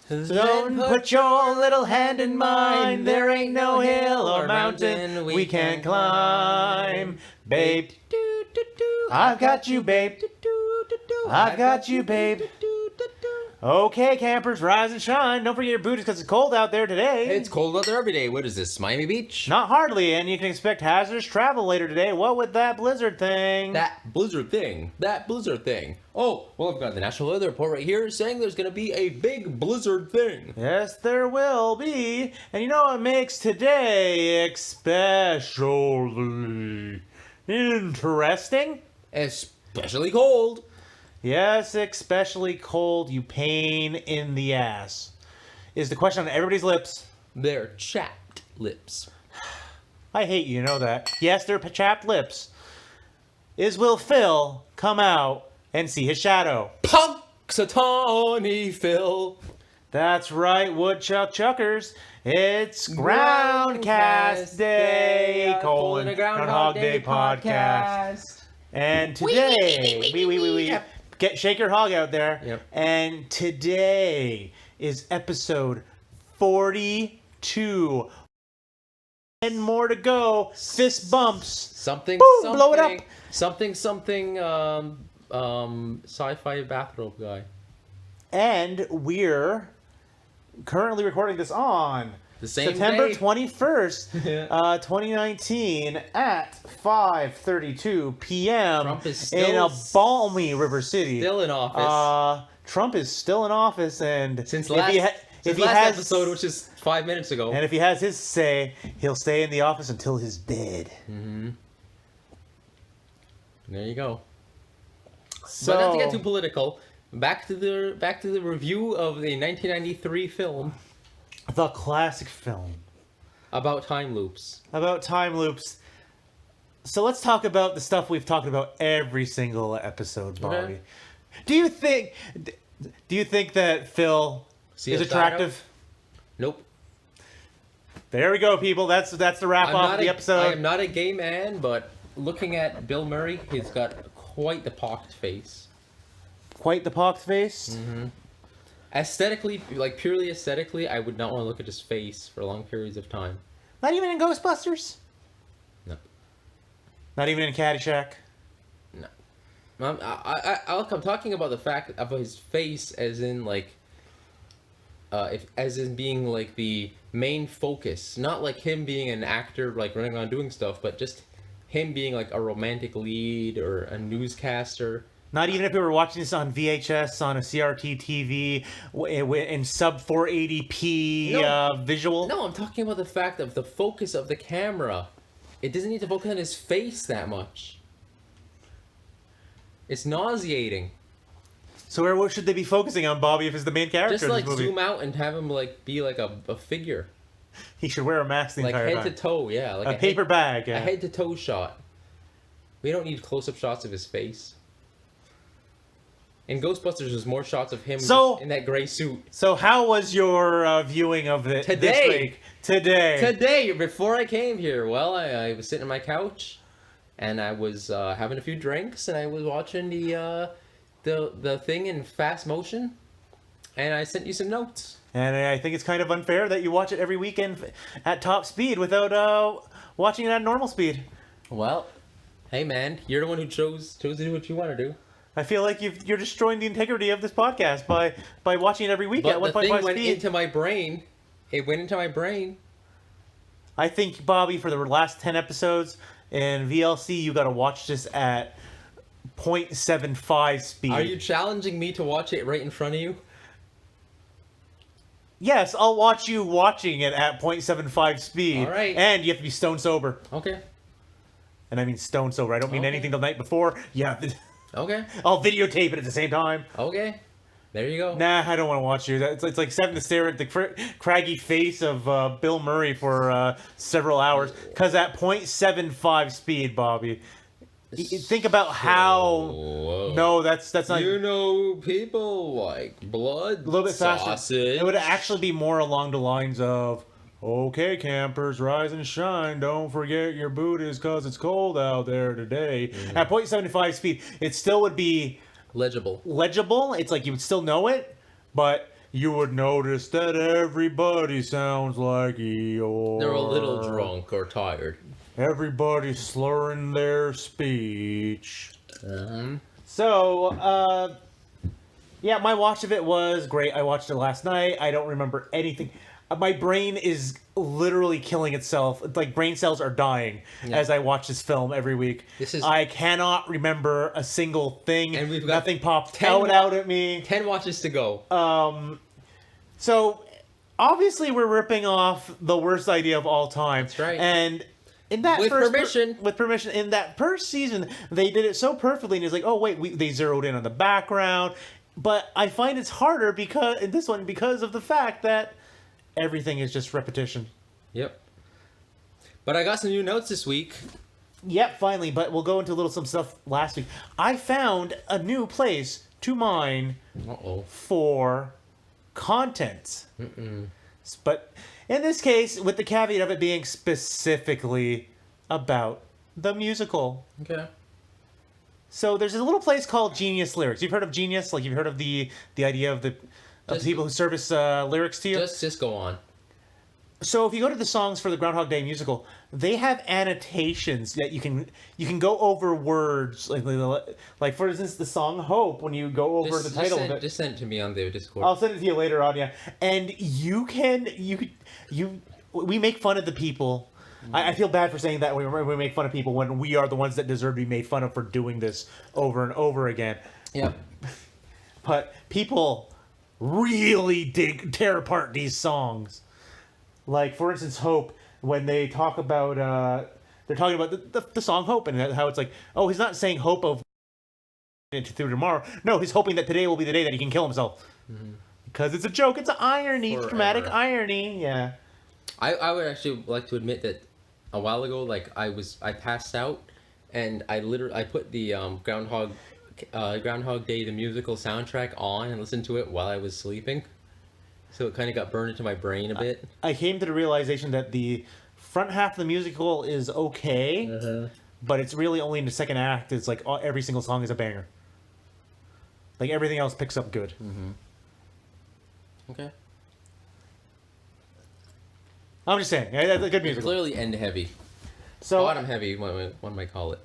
Don't put your little hand in mine. There ain't no hill or mountain we can't climb. Babe, I've got you, babe. I've got you, babe. Okay, campers, rise and shine. Don't forget your booties because it's cold out there today. It's cold out there every day. What is this, Miami Beach? Not hardly, and you can expect hazardous travel later today. What with that blizzard thing? That blizzard thing. Oh, well, I've got the National Weather Report right here saying there's going to be a big blizzard thing. Yes, there will be. And you know what makes today especially interesting? Especially cold. Yes, especially cold, you pain in the ass. Is the question on everybody's lips. They're chapped lips. I hate you know that. Yes, they're chapped lips. Will Phil come out and see his shadow? Punxsutawney Phil. That's right, Woodchuck Chuckers. It's Groundcast Day, Groundhog Day podcast. And today, shake your hog out there. Yep. And today is episode 42. And more to go. Fist bumps. Something. Blow it up. Something. Sci-fi bathrobe guy. And we're currently recording this on The same September day. 21st, 2019 at 5:32 p.m. Trump is in a balmy River City. Still in office. Trump is still in office, and Since if last, he since has, last episode, which is 5 minutes ago. and if he has his say, he'll stay in the office until he's dead. Mm-hmm. There you go. So, But not to get too political, back to the review of the 1993 film the classic film about time loops. about time loops. So let's talk about the stuff we've talked about every single episode, Bobby. Okay. Do you think that Phil is attractive? Nope. There we go, people. That's the wrap off of the episode. I am not a gay man, but looking at Bill Murray, he's got quite the pocked face. Quite the pocked face. Mm-hmm. Aesthetically, like purely aesthetically, I would not want to look at his face for long periods of time. Not even in Ghostbusters. No. Not even in Caddyshack. No. I'm talking about the fact of his face, as in like, as in being like the main focus, not like him being an actor like running around doing stuff, but just him being like a romantic lead or a newscaster. Not even if we were watching this on VHS on a CRT TV in sub 480p visual. No, I'm talking about the fact of the focus of the camera. It doesn't need to focus on his face that much. It's nauseating. So what should they be focusing on, Bobby, if he's the main character Just like in this movie? zoom out and have him like be like a figure. He should wear a mask the Like entire head time. to toe, yeah. Like a paper bag, yeah. A head to toe shot. We don't need close-up shots of his face. In Ghostbusters, there's more shots of him in that gray suit. So how was your viewing of it this week? Today, before I came here, well, I was sitting on my couch, and I was having a few drinks, and I was watching the thing in fast motion, and I sent you some notes. And I think it's kind of unfair that you watch it every weekend at top speed without watching it at normal speed. Well, hey man, you're the one who chose to do what you want to do. I feel like you're destroying the integrity of this podcast by watching it every week at 1.5 speed. But the thing went into my brain. It went into my brain. I think, Bobby, for the last 10 episodes in VLC, you got to watch this at 0.75 speed. Are you challenging me to watch it right in front of you? Yes, I'll watch you watching it at 0.75 speed. All right. And you have to be stone sober. Okay. And I mean stone sober. I don't mean anything the night before. Yeah. Okay. I'll videotape it at the same time. Okay. There you go. Nah, I don't want to watch you. It's like having to stare at the craggy face of Bill Murray for several hours. Because at 0.75 speed, Bobby, think about how... No, that's not... You know, people like blood, a little bit faster. sausage. It would actually be more along the lines of... Okay, campers, rise and shine. Don't forget your booties because it's cold out there today. Mm-hmm. At 0.75 speed, it still would be... Legible. It's like you would still know it, but you would notice that everybody sounds like Eeyore. They're a little drunk or tired. Everybody's slurring their speech. Uh-huh. So, yeah, my watch of it was great. I watched it last night. I don't remember anything. My brain is literally killing itself. Like, brain cells are dying as I watch this film every week. I cannot remember a single thing. And we've got nothing popped out at me. 10 watches to go. So, obviously, we're ripping off the worst idea of all time. That's right. And in that with permission, in that first season, they did it so perfectly. And it's like, oh wait, they zeroed in on the background. But I find it's harder because in this one because of the fact that everything is just repetition. Yep. But I got some new notes this week. Yep, finally. But we'll go into some stuff last week. I found a new place to mine for content. But in this case, with the caveat of it being specifically about the musical. Okay. So there's a little place called Genius Lyrics. You've heard of Genius? Like, you've heard of the idea of the people who service lyrics to you? Just go on. So if you go to the songs for the Groundhog Day musical, they have annotations that you can go over words. Like for instance, the song Hope, when you go over the title of it. Just send it to me on the Discord. I'll send it to you later on, yeah. And we make fun of the people. I feel bad for saying that we make fun of people when we are the ones that deserve to be made fun of for doing this over and over again. Yep. But people really tear apart these songs. Like, for instance, Hope, when they talk about, they're talking about the song Hope and how it's like, oh, he's not saying hope of through tomorrow. No, he's hoping that today will be the day that he can kill himself. Because it's a joke. It's an irony. It's dramatic irony. Yeah. I would actually like to admit that a while ago, like, I passed out and I put the Groundhog Day, the musical soundtrack on and listened to it while I was sleeping. So it kind of got burned into my brain a bit. I came to the realization that the front half of the musical is okay, but it's really only in the second act. It's like every single song is a banger. Like, everything else picks up good. Okay. I'm just saying, it's a good musical. Clearly end heavy. Bottom heavy, one might call it.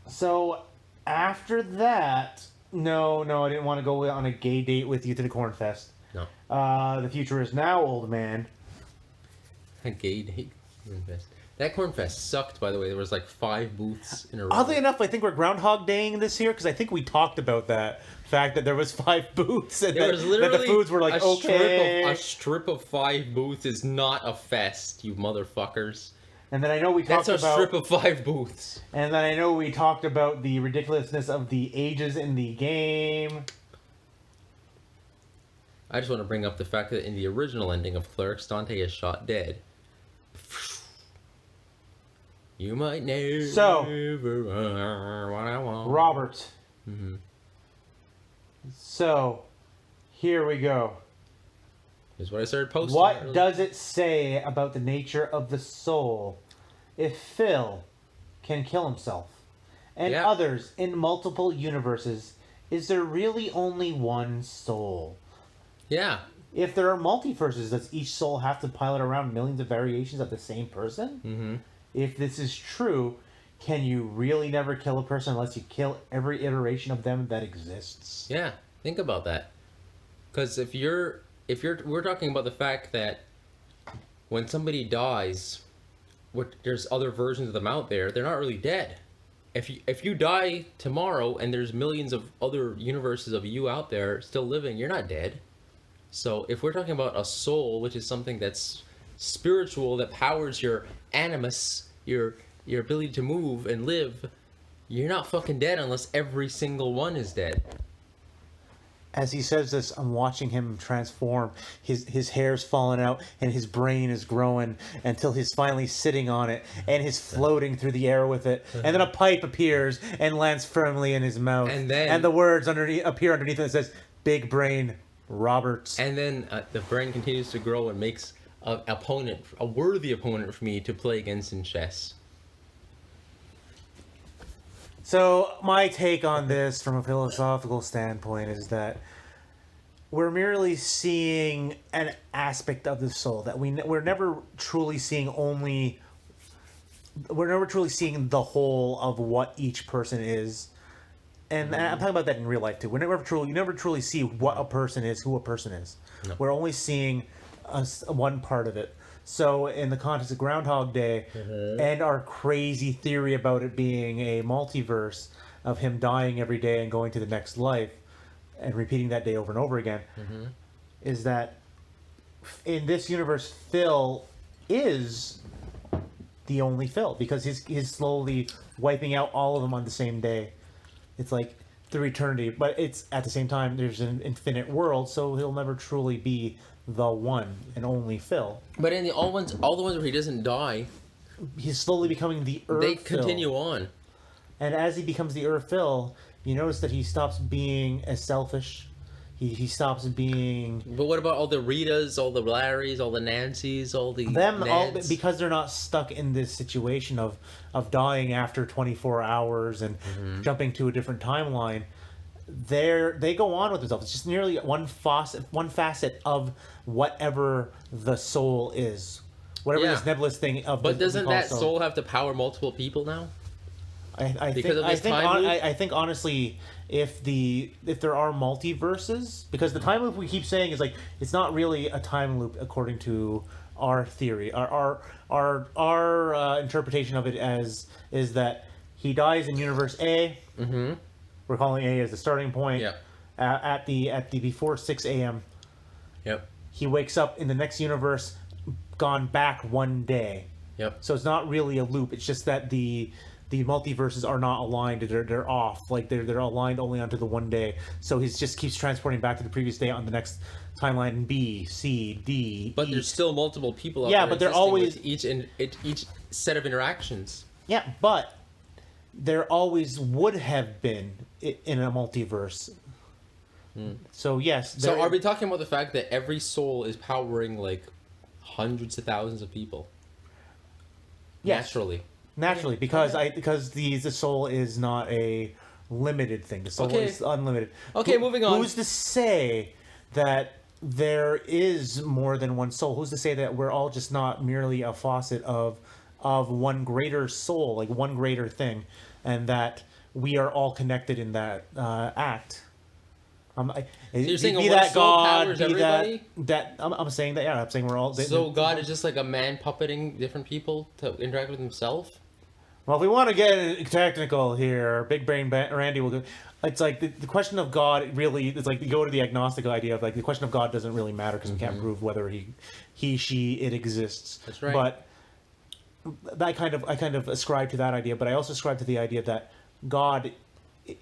So after that, no, I didn't want to go on a gay date with you to the Corn Fest. No. The future is now, old man. A gay date? Cornfest. That Cornfest sucked, by the way. There was like 5 booths in a row. Oddly enough, I think we're Groundhog Daying this year because I think we talked about that fact that there was 5 booths and that the foods were like a strip of 5 booths is not a fest, you motherfuckers. And then I know we talked about... That's a strip of 5 booths. And then I know we talked about the ridiculousness of the ages in the game. I just want to bring up the fact that in the original ending of Clerks, Dante is shot dead. You might never what I want. Robert. So, here we go. Here's what I started posting. What does it say about the nature of the soul if Phil can kill himself and others in multiple universes? Is there really only one soul? Yeah. If there are multiverses, does each soul have to pilot around millions of variations of the same person? If this is true, can you really never kill a person unless you kill every iteration of them that exists? Yeah, think about that. Because we're talking about the fact that when somebody dies, there's other versions of them out there. They're not really dead. If you die tomorrow and there's millions of other universes of you out there still living, you're not dead. So if we're talking about a soul, which is something that's spiritual, that powers your animus, your ability to move and live, you're not fucking dead unless every single one is dead. As he says this, I'm watching him transform. His hair's falling out and his brain is growing until he's finally sitting on it and he's floating through the air with it. And then a pipe appears and lands firmly in his mouth. And the words appear underneath it that says, "Big Brain Roberts." And then the brain continues to grow and makes a worthy opponent for me to play against in chess. So my take on this from a philosophical standpoint is that we're merely seeing an aspect of the soul that we're never truly seeing only. We're never truly seeing the whole of what each person is, and I'm talking about that in real life too. You never truly see what a person is, who a person is. No. We're only seeing one part of it. So, in the context of Groundhog Day, and our crazy theory about it being a multiverse of him dying every day and going to the next life, and repeating that day over and over again, is that in this universe, Phil is the only Phil because he's slowly wiping out all of them on the same day. It's like through eternity, but it's at the same time there's an infinite world, so he'll never truly be the one and only Phil. But in all the ones where he doesn't die, he's slowly becoming the Earth. They continue on, and as he becomes the Earth Phil, you notice that he stops being as selfish. He stops being. But what about all the Ritas, all the Larrys, all the Nancys, all the Nads? Because they're not stuck in this situation of dying after 24 hours and jumping to a different timeline. They go on with themselves. It's just nearly one facet of whatever the soul is, whatever this nebulous thing of. But doesn't that soul have to power multiple people now? I think honestly, if there are multiverses, because the time loop we keep saying is like it's not really a time loop according to our theory. Our interpretation of it is that he dies in universe A. Mm-hmm. We're calling A as the starting point. Yep. At the before 6 a.m. Yep. He wakes up in the next universe, gone back one day. Yep. So it's not really a loop. It's just that the multiverses are not aligned. They're off. Like they're aligned only onto the one day. So he just keeps transporting back to the previous day on the next timeline in B, C, D. But E. There's still multiple people out there. But they're always each set of interactions. Yeah, but there always would have been in a multiverse. So yes. So are we talking about the fact that every soul is powering like hundreds of thousands of people? Yes. Naturally, because the soul is not a limited thing. The soul is unlimited. Okay, moving on. Who's to say that there is more than one soul? Who's to say that we're all just not merely a faucet of one greater soul, like one greater thing, and that we are all connected in that act? So you're saying one soul powers everybody? I'm saying that. Yeah, I'm saying we're all. So God is just like a man puppeting different people to interact with himself. Well, if we want to get technical here, Big Brain Randy will go. It's like the question of God really. It's like you go to the agnostic idea of like the question of God doesn't really matter because we can't prove whether he, she, it exists. That's right. But I kind of ascribe to that idea, but I also ascribe to the idea that God,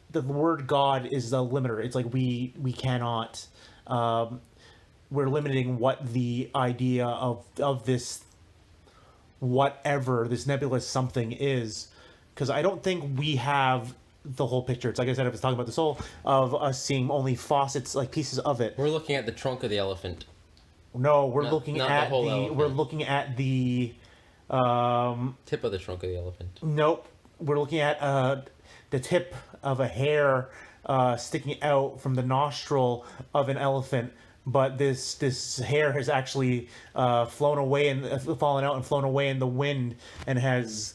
the word God is the limiter. It's like we cannot. We're limiting what the idea of this. Whatever this nebulous something is, because I don't think we have the whole picture. It's like I said, I was talking about the soul of us seeing only faucets, like pieces of it. We're looking at the trunk of the elephant. No, we're looking at we're looking at the tip of the trunk of the elephant. Nope, we're looking at the tip of a hair sticking out from the nostril of an elephant. But this hair has actually flown away and fallen out and flown away in the wind and has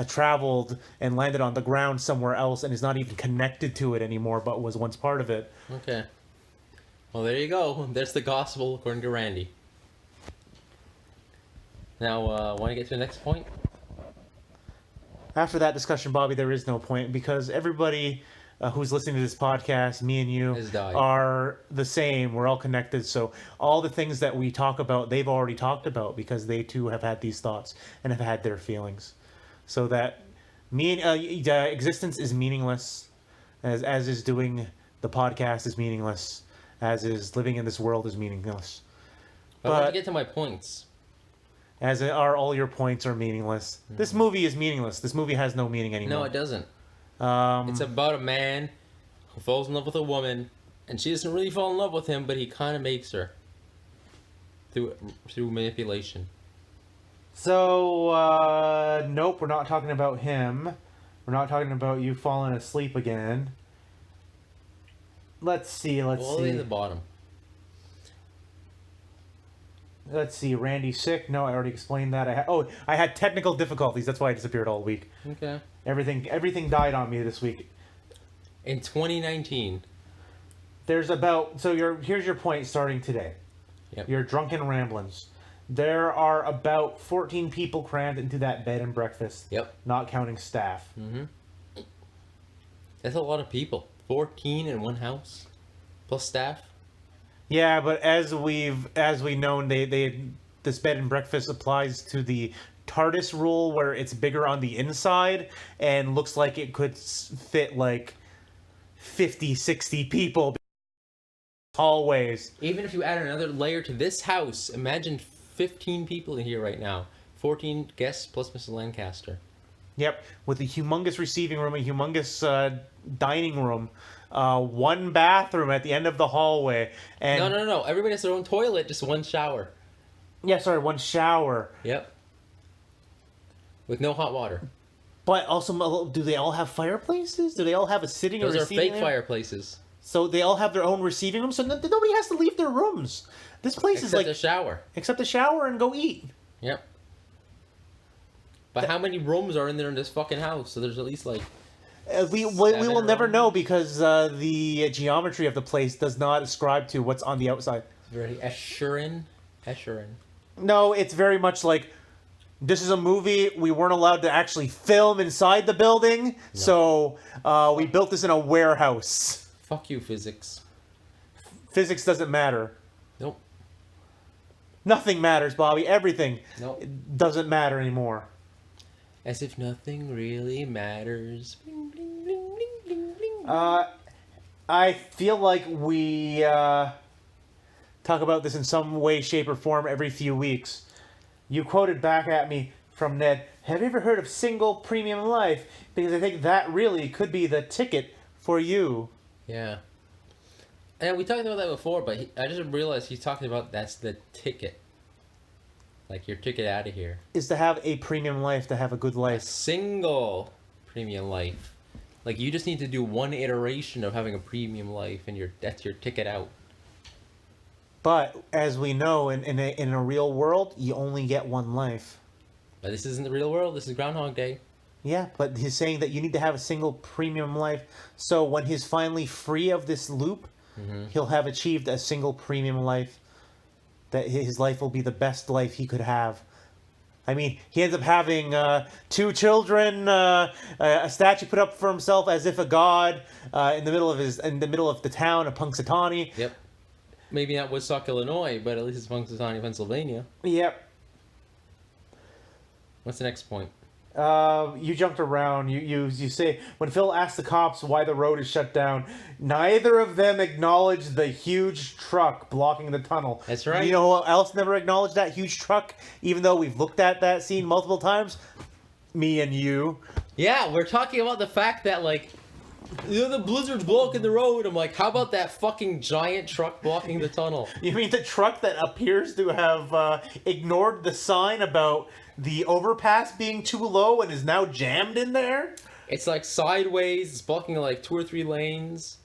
traveled and landed on the ground somewhere else and is not even connected to it anymore, but was once part of it. Okay. Well, there you go. There's the gospel according to Randy. Now, want to get to the next point? After that discussion, Bobby, there is no point because everybody who's listening to this podcast, me and you, are the same. We're all connected. So all the things that we talk about, they've already talked about because they too have had these thoughts and have had their feelings. So that existence is meaningless, as is doing the podcast is meaningless, as is living in this world is meaningless. But I want to get to my points. As are all your points are meaningless. Mm-hmm. This movie is meaningless. This movie has no meaning anymore. No, it doesn't. It's about a man who falls in love with a woman, and she doesn't really fall in love with him, but he kind of makes her through manipulation. So, nope, we're not talking about him. We're not talking about you falling asleep again. Let's see. All the way to the bottom. Let's see. Randy's sick. No, I already explained that. I had technical difficulties. That's why I disappeared all week. Okay. Everything died on me this week. In 2019. Here's your point starting today. Yep. Your drunken ramblings. There are about 14 people crammed into that bed and breakfast. Yep. Not counting staff. Mm-hmm. That's a lot of people. 14 in one house, plus staff. Yeah, but as we've known, this bed and breakfast applies to the TARDIS rule, where it's bigger on the inside and looks like it could fit like 50, 60 people. Hallways. Even if you add another layer to this house, imagine 15 people in here right now. 14 guests plus Mrs. Lancaster. Yep, with a humongous receiving room, a humongous dining room, one bathroom at the end of the hallway, and No. Everybody has their own toilet, just one shower. Yeah, sorry, one shower. Yep. With no hot water. But also, do they all have fireplaces? Do they all have a sitting or Those are receiving fake room? fireplaces. So they all have their own receiving room, so nobody has to leave their rooms. This place is Except like the shower. except the shower and go eat. Yep. But how many rooms are in there in this fucking house? So there's at least like... We will never rooms? know because the geometry of the place does not ascribe to what's on the outside. Very Eschurin. No, it's very much like, this is a movie. We weren't allowed to actually film inside the building, so we built this in a warehouse. Fuck you, physics. Physics doesn't matter. Nope. Nothing matters, Bobby. Everything Nope. doesn't matter anymore. As if nothing really matters. Bling, bling, bling, bling, bling, bling. I feel like we talk about this in some way, shape, or form every few weeks. You quoted back at me from Ned, have you ever heard of single premium life? Because I think that really could be the ticket for you. Yeah. And we talked about that before, but I just realized he's talking about that's the ticket. Like your ticket out of here. Is to have a premium life, to have a good A life. single premium life. Like you just need to do one iteration of having a premium life and that's your ticket out. But as we know, in a real world, you only get one life. But this isn't the real world, this is Groundhog Day. Yeah, but he's saying that you need to have a single premium life. So when he's finally free of this loop, he'll have achieved a single premium life. That his life will be the best life he could have. I mean, he ends up having 2 children, a statue put up for himself as if a god in the middle of the town of Punxsutawney. Yep. Maybe not Woodstock, Illinois, but at least it's Punxsutawney, Pennsylvania. Yep. What's the next point? You jumped around. You say when Phil asked the cops why the road is shut down, neither of them acknowledged the huge truck blocking the tunnel. That's right. You know who else never acknowledged that huge truck, even though we've looked at that scene multiple times? Me and you. Yeah, we're talking about the fact that like, the blizzard's blocking the road. I'm like, how about that fucking giant truck blocking the tunnel? You mean the truck that appears to have ignored the sign about the overpass being too low and is now jammed in there? It's like sideways. It's blocking like 2 or 3 lanes.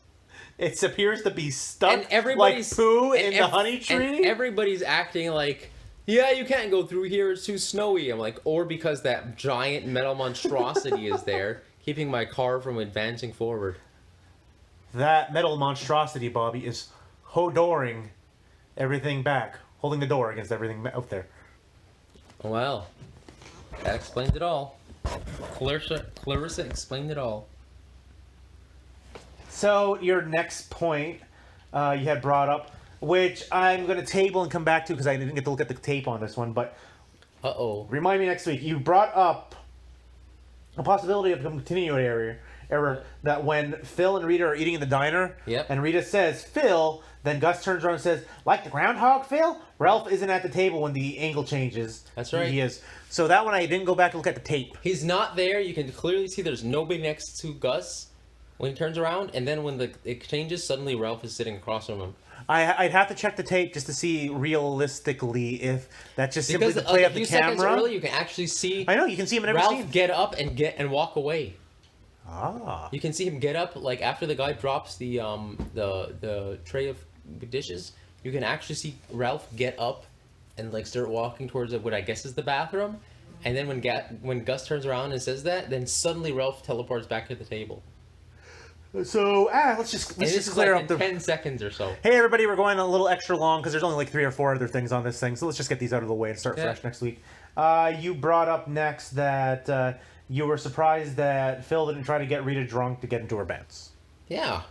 It appears to be stuck And everybody's like poo in the honey tree. And everybody's acting like, yeah, you can't go through here. It's too snowy. I'm like, or because that giant metal monstrosity is there, keeping my car from advancing forward. That metal monstrosity, Bobby, is hodoring everything back, holding the door against everything out there. Well, that explains it all. Clarissa explained it all. So your next point you had brought up, which I'm going to table and come back to because I didn't get to look at the tape on this one, but Uh-oh. remind me next week. You brought up a possibility of a continuity error that when Phil and Rita are eating in the diner, Yep. and Rita says, Phil, then Gus turns around and says, like the groundhog, Phil? Ralph isn't at the table when the angle changes. That's right. He is. So that one I didn't go back and look at the tape. He's not there. You can clearly see there's nobody next to Gus when he turns around, and then when it changes, suddenly Ralph is sitting across from him. I'd have to check the tape just to see realistically if that's just simply Because the play a of the few seconds camera. earlier, you can actually see I know, you can see him in every Ralph scene. get up and walk away. Ah. You can see him get up, like after the guy drops the tray of dishes. You can actually see Ralph get up and like start walking towards what I guess is the bathroom. And then when Gus turns around and says that, then suddenly Ralph teleports back to the table. So let's just clear up the 10 seconds or so. Hey everybody, we're going a little extra long because there's only like 3 or 4 other things on this thing. So let's just get these out of the way and start fresh next week. You brought up next that you were surprised that Phil didn't try to get Rita drunk to get into her pants. Yeah,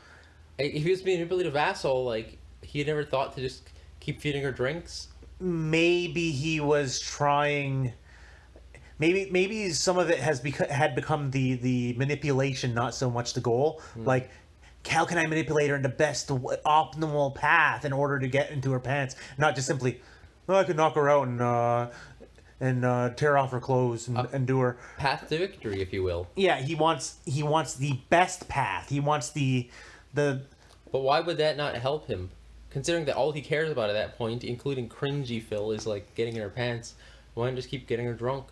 if he was being a manipulative asshole, like he had never thought to just keep feeding her drinks. Maybe he was trying. Maybe some of it had become the manipulation, not so much the goal. Like, how can I manipulate her in the best optimal path in order to get into her pants? Not just simply, I could knock her out and tear off her clothes and do her path to victory, if you will. Yeah, he wants the best path. He wants the. But why would that not help him? Considering that all he cares about at that point, including cringy Phil, is like getting in her pants. Why not just keep getting her drunk?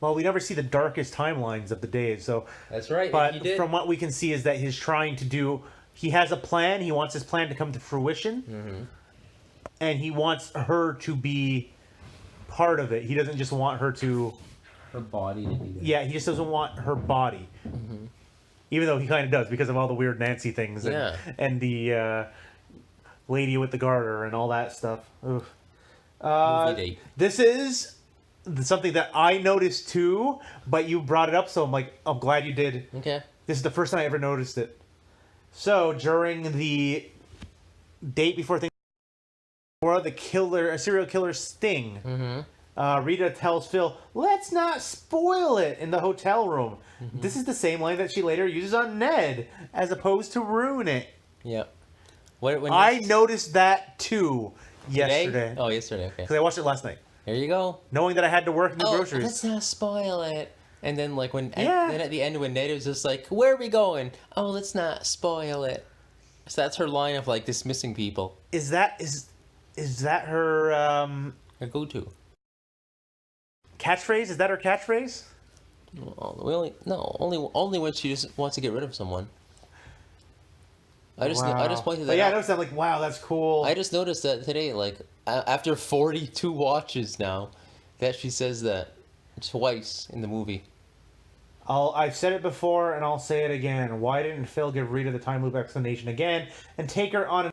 Well, we never see the darkest timelines of the days, so... That's right, but he did. From what we can see is that he's trying to do... He has a plan, he wants his plan to come to fruition, and he wants her to be part of it. He doesn't just want her to... Her body to be there. Yeah, he just doesn't want her body. Even though he kind of does, because of all the weird Nancy things, and the lady with the garter and all that stuff. Movie date. This is... something that I noticed too, but you brought it up, so I'm glad you did. Okay. This is the first time I ever noticed it. So during the date before the serial killer sting, Rita tells Phil, "Let's not spoil it," in the hotel room. This is the same line that she later uses on Ned, as opposed to ruin it. Yep. I noticed that too yesterday. Oh, yesterday. Okay. Because I watched it last night. There you go. Knowing that I had to work in the groceries. Let's not spoil it. And then then at the end when Ned was just like, "Where are we going?" "Oh, let's not spoil it." So that's her line of like dismissing people. Is that her her go-to catchphrase? Is that her catchphrase? Only when she just wants to get rid of someone. I just pointed that out. I noticed that, like, wow, that's cool. I just noticed that today, like, after 42 watches now, that she says that twice in the movie. I've said it before, and I'll say it again. Why didn't Phil give Rita the time loop explanation again and take her on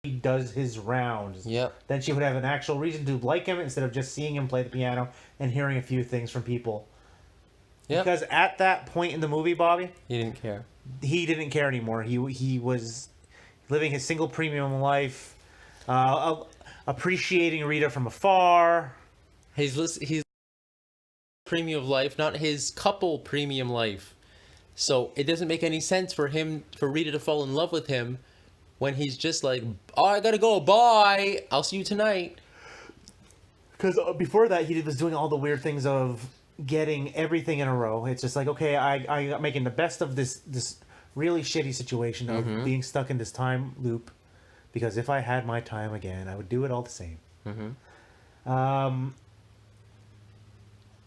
he does his rounds? Yep. Then she would have an actual reason to like him instead of just seeing him play the piano and hearing a few things from people. Yep. Because at that point in the movie, Bobby... He didn't care. He didn't care anymore. He was living his single premium life, appreciating Rita from afar. He's premium life, not his couple premium life. So it doesn't make any sense for Rita to fall in love with him when he's just like, "Oh, I gotta go. Bye. I'll see you tonight." Because before that, he was doing all the weird things of getting everything in a row. It's just like, okay, I'm making the best of this really shitty situation of being stuck in this time loop, because if I had my time again, I would do it all the same. I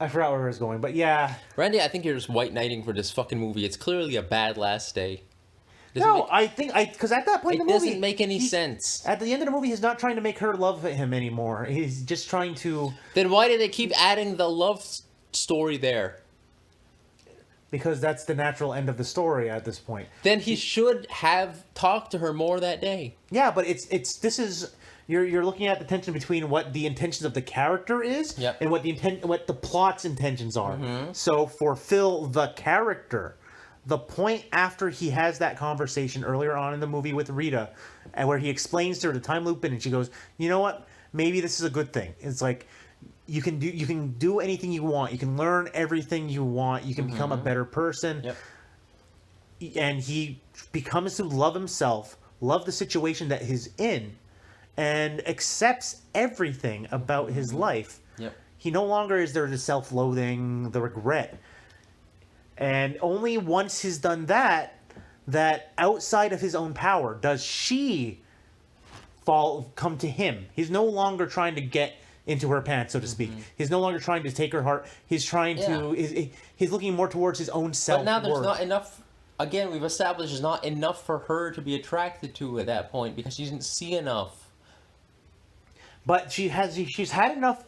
forgot where I was going, but yeah. Randy, I think you're just white knighting for this fucking movie. It's clearly a bad last day. Because at that point in the movie... It doesn't make any sense. At the end of the movie, he's not trying to make her love him anymore. He's just trying to... Then why do they keep adding the love story there? Because that's the natural end of the story at this point. Then he should have talked to her more that day. Yeah, but you're looking at the tension between what the intentions of the character is and what the plot's intentions are. So for Phil, the character, the point after he has that conversation earlier on in the movie with Rita, and where he explains to her the time loop, and she goes, "You know what? Maybe this is a good thing." It's like, you can do anything you want. You can learn everything you want. You can become a better person. And he becomes to love himself, love the situation that he's in, and accepts everything about his life. He no longer is there the self-loathing, the regret. And only once he's done that outside of his own power does she come to him. He's no longer trying to get into her pants, so to speak. He's no longer trying to take her heart. He's trying to... He's looking more towards his own self-worth. But now there's not enough... Again, we've established there's not enough for her to be attracted to at that point because she didn't see enough. but she's had enough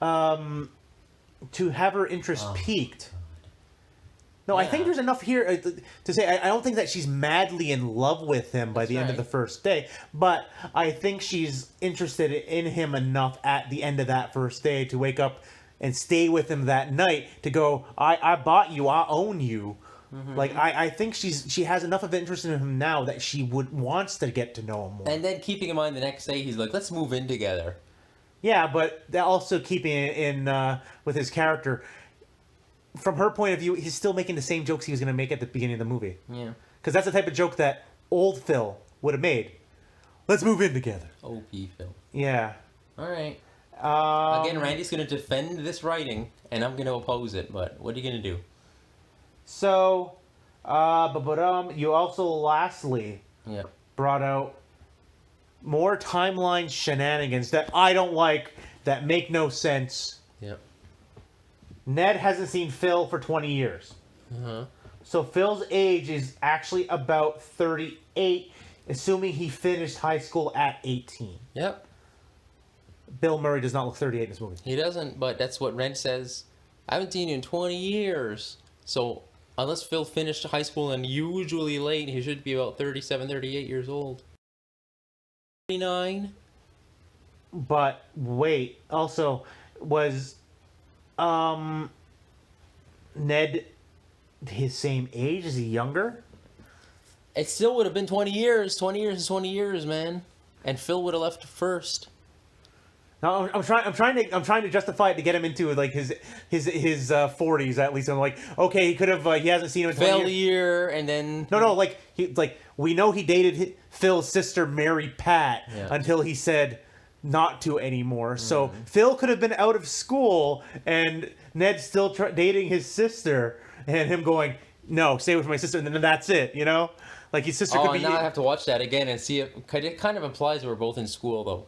to have her interest piqued. No, I think there's enough here to say I don't think that she's madly in love with him by the end of the first day, but I think she's interested in him enough at the end of that first day to wake up and stay with him that night to go, I bought you, I own you. Mm-hmm. Like I think she has enough of interest in him now that she wants to get to know him more. And then keeping in mind the next day he's like, let's move in together. Yeah, but also keeping it in with his character. From her point of view, he's still making the same jokes he was going to make at the beginning of the movie. Yeah. Because that's the type of joke that old Phil would have made. Let's move in together. OP Phil. Yeah. All right. Again, Randy's going to defend this writing, and I'm going to oppose it, but what are you going to do? So, you also lastly brought out more timeline shenanigans that I don't like, that make no sense. Yep. Ned hasn't seen Phil for 20 years. Uh-huh. So Phil's age is actually about 38, assuming he finished high school at 18. Yep. Bill Murray does not look 38 in this movie. He doesn't, but that's what Ren says. I haven't seen you in 20 years. So unless Phil finished high school and usually late, he should be about 37, 38 years old. 39. But wait, also, was Ned his same age? Is he younger? It still would have been 20 years. 20 years is 20 years, man. And Phil would have left first. No, I'm trying to justify it to get him into like his 40s at least. I'm like, okay, he could have he hasn't seen him in 20 years. Failure, and then No, we know he dated Phil's sister Mary Pat until he said not to anymore. So Phil could have been out of school and Ned still dating his sister, and him going, no, stay with my sister, and then that's it, you know? Like his sister could be... now I have to watch that again and see it. It kind of implies we're both in school, though.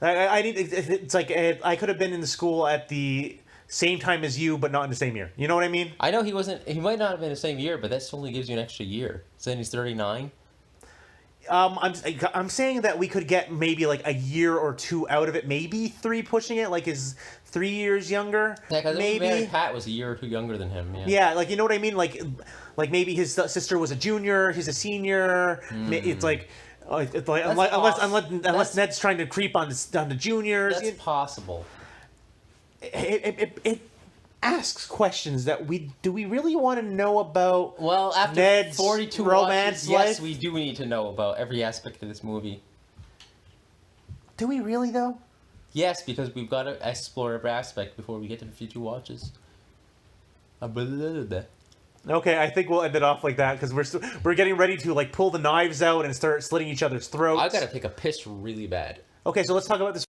It's like I could have been in the school at the same time as you, but not in the same year. You know what I mean? I know he wasn't. He might not have been the same year, but that only gives you an extra year. So then he's 39. I'm saying that we could get maybe like a year or two out of it, maybe 3 pushing it, like is 3 years younger. Yeah, because maybe Pat was a year or two younger than him. Yeah, like you know what I mean? Like maybe his sister was a junior, he's a senior. It's like. Unless Ned's trying to creep on the juniors. That's possible. It asks questions that do we really want to know about? Well, after Ned's 42 romance watches, life? yes, we do need to know about every aspect of this movie. Do we really though? Yes, because we've got to explore every aspect before we get to the future watches. Okay, I think we'll end it off like that because we're getting ready to like pull the knives out and start slitting each other's throats. I gotta take a piss really bad. Okay, so let's talk about this.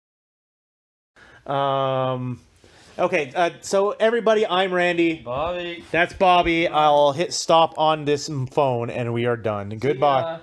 Okay, so everybody, I'm Randy. Bobby. That's Bobby. I'll hit stop on this phone and we are done. Goodbye.